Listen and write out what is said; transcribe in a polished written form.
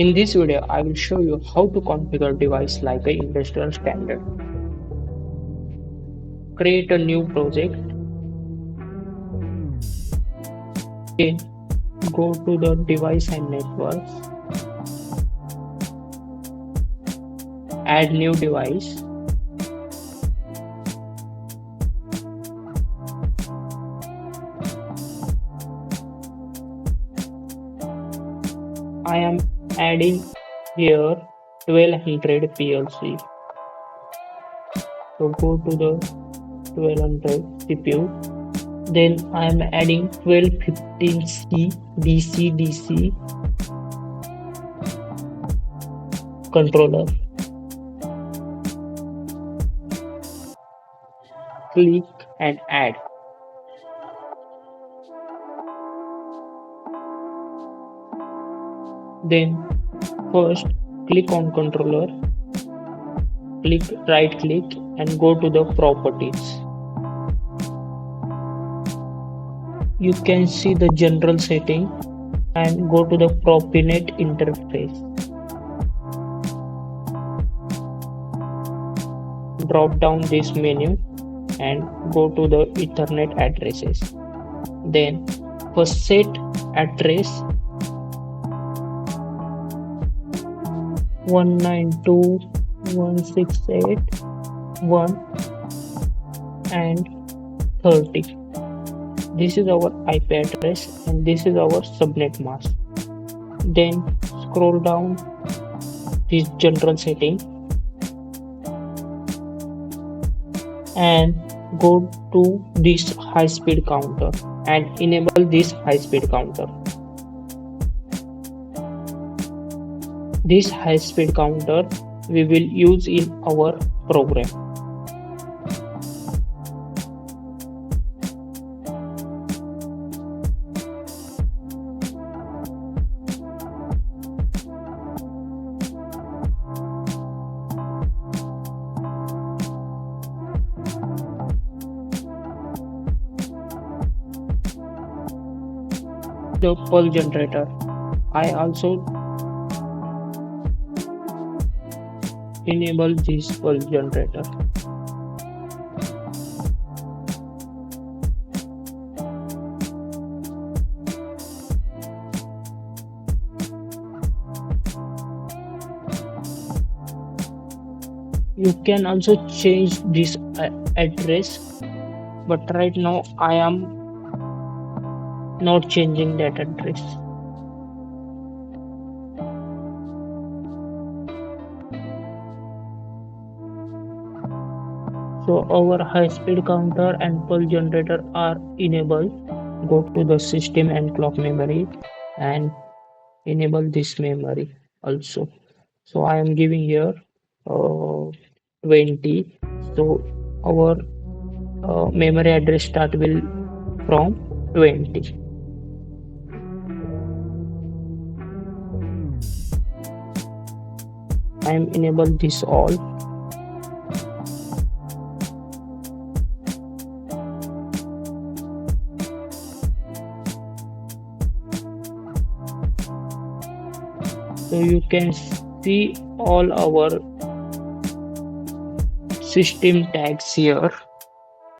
In this video, I will show you how to configure device like a industrial standard. Create a new project. Then go to the device and networks. Add new device. I am adding here 1200 PLC. So go to the 1200 CPU. Then I am adding 1215C DC controller. Click and add. Then first click on controller, right click and go to the properties. You can see the general setting and go to the Profinet interface. Drop down this menu and go to the Ethernet addresses. Then first set address 192.168.1 and 30. This is our IP address and this is our subnet mask. Then scroll down this general setting and go to this high speed counter and enable this high speed counter. This high speed counter we will use in our program. The pulse generator. I also enable this pulse generator. You can also change this address, but right now I am not changing that address. So our high speed counter and pulse generator are enabled. Go to the system and clock memory and enable this memory also. So I am giving here 20. So our memory address start will from 20. I am enable this all. So you can see all our system tags here.